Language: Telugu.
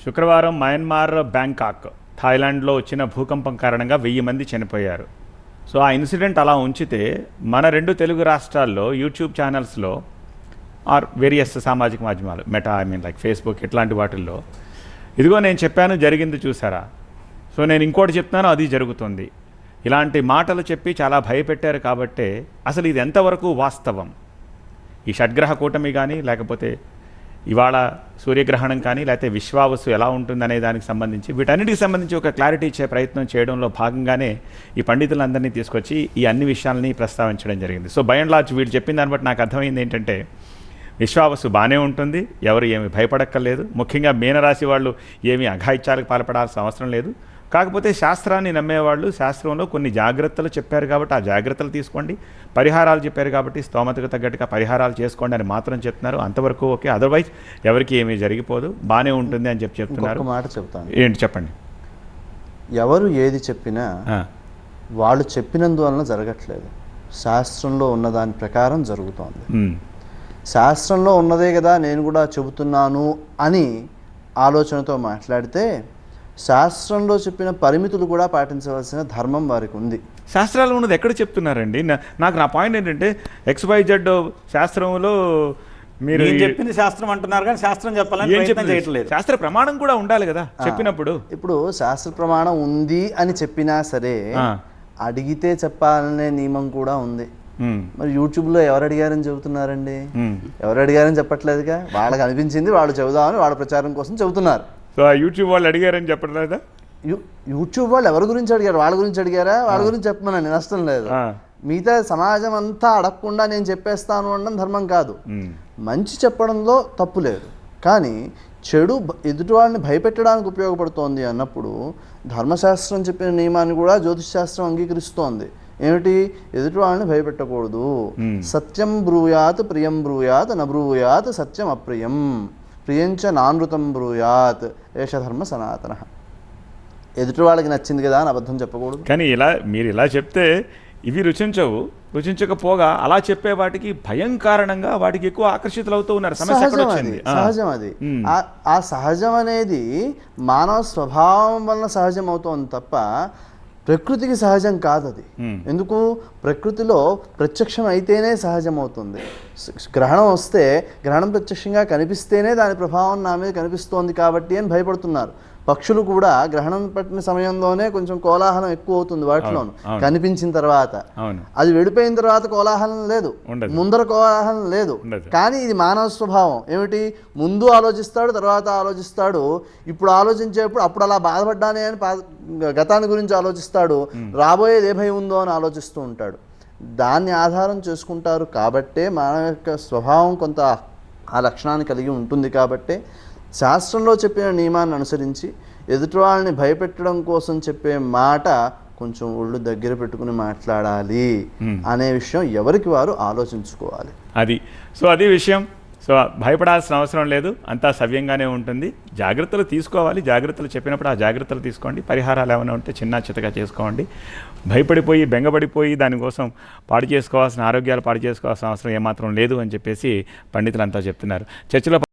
శుక్రవారం మయన్మార్ బ్యాంకాక్ థాయిలాండ్లో వచ్చిన భూకంపం కారణంగా 1000 మంది చనిపోయారు. సో ఆ ఇన్సిడెంట్ అలా ఉంచితే మన 2 తెలుగు రాష్ట్రాల్లో యూట్యూబ్ ఛానల్స్లో ఆర్ వేరియస్ సామాజిక మాధ్యమాలు మెటా లైక్ ఫేస్బుక్ ఇట్లాంటి వాటిల్లో ఇదిగో నేను చెప్పాను జరిగింది చూసారా, సో నేను ఇంకోటి చెప్తున్నాను అది జరుగుతుంది, ఇలాంటి మాటలు చెప్పి చాలా భయపెట్టారు. కాబట్టే అసలు ఇది ఎంతవరకు వాస్తవం, ఈ షడ్గ్రహ కూటమి కానీ లేకపోతే ఇవాళ సూర్యగ్రహణం కానీ లేకపోతే విశ్వావసు ఎలా ఉంటుందనే దానికి సంబంధించి వీటన్నిటికి సంబంధించి ఒక క్లారిటీ ఇచ్చే ప్రయత్నం చేయడంలో భాగంగానే ఈ పండితులందరినీ తీసుకొచ్చి ఈ అన్ని విషయాలని ప్రస్తావించడం జరిగింది. సో బై అండ్ లార్జ్ వీళ్ళు చెప్పిన దాన్ని బట్టి నాకు అర్థమైంది ఏంటంటే విశ్వావసు బాగానే ఉంటుంది, ఎవరు ఏమి భయపడక్కర్లేదు, ముఖ్యంగా మీనరాశి వాళ్ళు ఏమీ అఘాయిత్యాలకు పాల్పడాల్సిన అవసరం లేదు. కాకపోతే శాస్త్రాన్ని నమ్మేవాళ్ళు శాస్త్రంలో కొన్ని జాగ్రత్తలు చెప్పారు కాబట్టి ఆ జాగ్రత్తలు తీసుకోండి, పరిహారాలు చెప్పారు కాబట్టి స్తోమతకు తగ్గట్టుగా పరిహారాలు చేసుకోండి అని మాత్రం చెప్తున్నారు. అంతవరకు ఓకే, అదర్వైజ్ ఎవరికి ఏమీ జరిగిపోదు, బాగానే ఉంటుంది అని చెప్తున్నారు. ఒక మాట చెప్తాను, ఏంటి చెప్పండి. ఎవరు ఏది చెప్పినా వాళ్ళు చెప్పినందువలన జరగట్లేదు, శాస్త్రంలో ఉన్న దాని ప్రకారం జరుగుతోంది. శాస్త్రంలో ఉన్నదే కదా నేను కూడా చెబుతున్నాను అని ఆలోచనతో మాట్లాడితే శాస్త్రంలో చెప్పిన పరిమితులు కూడా పాటించవలసిన ధర్మం వారికి ఉంది. శాస్త్రాలు ఉన్నది ఎక్కడ చెప్తున్నారండి? నాకు నా పాయింట్ ఏంటంటే XYZ శాస్త్రంలో మీరు చెప్పింది శాస్త్రం అంటున్నారు కానీ శాస్త్రం చెప్పాలని ప్రయత్నం చేయట్లేదు. శాస్త్ర ప్రమాణం కూడా ఉండాలి కదా చెప్పినప్పుడు. ఇప్పుడు శాస్త్ర ప్రమాణం ఉంది అని చెప్పినా సరే అడిగితే చెప్పాలనే నియమం కూడా ఉంది. మరి యూట్యూబ్లో ఎవరు అడిగారని చెబుతున్నారండి? ఎవరు అడిగారని చెప్పట్లేదుగా, వాళ్ళకి అనిపించింది వాళ్ళు చెబుదామని వాళ్ళ ప్రచారం కోసం చెబుతున్నారు. సో ఆ యూట్యూబ్ వాళ్ళు అడిగారని చెప్పట్లేదా? యూట్యూబ్ వాళ్ళు ఎవరి గురించి అడిగారు? వాళ్ళ గురించి అడిగారా? వాళ్ళ గురించి చెప్పమని నష్టం లేదు. మిగతా సమాజం అంతా అడగకుండా నేను చెప్పేస్తాను అనడం ధర్మం కాదు. మంచి చెప్పడంలో తప్పు లేదు, కానీ చెడు ఎదుటి వాళ్ళని భయపెట్టడానికి ఉపయోగపడుతోంది అన్నప్పుడు ధర్మశాస్త్రం చెప్పిన నియమాన్ని కూడా జ్యోతిష్ శాస్త్రం అంగీకరిస్తోంది. ఏమిటి? ఎదుటి వాళ్ళని భయపెట్టకూడదు. సత్యం బ్రూయాత్ ప్రియం బ్రూయాత్ నబ్రూయాత్ సత్యం అప్రియం ప్రియంచ నానృతం బ్రూయాత్ ఏష ధర్మ సనాతన. ఎదుటి వాళ్ళకి నచ్చింది కదా అని అబద్ధం చెప్పకూడదు. కానీ మీరు ఇలా చెప్తే ఇవి రుచించకపోగా అలా చెప్పే వాటికి భయం కారణంగా వాటికి ఎక్కువ ఆకర్షితులు అవుతూ ఉన్నారు. సహజం అది. ఆ సహజం అనేది మానవ స్వభావం వలన సహజం అవుతోంది తప్ప ప్రకృతికి సహజం కాదు అది. ఎందుకు? ప్రకృతిలో ప్రత్యక్షం అయితేనే సహజం అవుతుంది. గ్రహణం వస్తే గ్రహణం ప్రత్యక్షంగా కనిపిస్తేనే దాని ప్రభావం నా మీద కనిపిస్తోంది కాబట్టి అని భయపడుతున్నారు. పక్షులు కూడా గ్రహణం పట్టిన సమయంలోనే కొంచెం కోలాహలం ఎక్కువ అవుతుంది వాటిలోను, కనిపించిన తర్వాత. అది వెళ్ళిపోయిన తర్వాత కోలాహలం లేదు, ముందర కోలాహలం లేదు. కానీ ఇది మానవ స్వభావం. ఏమిటి? ముందు ఆలోచిస్తాడు, తర్వాత ఆలోచిస్తాడు. ఇప్పుడు ఆలోచించేప్పుడు అప్పుడు అలా బాధపడ్డానే అని గతాన్ని గురించి ఆలోచిస్తాడు, రాబోయేది ఏ భయం ఉందో అని ఆలోచిస్తూ ఉంటాడు. దాన్ని ఆధారం చేసుకుంటారు కాబట్టే మానవ యొక్క స్వభావం కొంత ఆ లక్షణాన్ని కలిగి ఉంటుంది. కాబట్టే శాస్త్రంలో చెప్పిన నియమాన్ని అనుసరించి ఎదుటి వాళ్ళని భయపెట్టడం కోసం చెప్పే మాట కొంచెం ఒళ్ళు దగ్గర పెట్టుకుని మాట్లాడాలి అనే విషయం ఎవరికి వారు ఆలోచించుకోవాలి. అది విషయం. సో భయపడాల్సిన అవసరం లేదు, అంతా సవ్యంగానే ఉంటుంది. జాగ్రత్తలు తీసుకోవాలి, జాగ్రత్తలు చెప్పినప్పుడు ఆ జాగ్రత్తలు తీసుకోండి. పరిహారాలు ఏమైనా ఉంటే చిన్న చితగా చేసుకోండి. భయపడిపోయి బెంగపడిపోయి దానికోసం ఆరోగ్యాలు పాడు చేసుకోవాల్సిన అవసరం ఏమాత్రం లేదు అని చెప్పేసి పండితులంతా చెప్తున్నారు. చర్చలో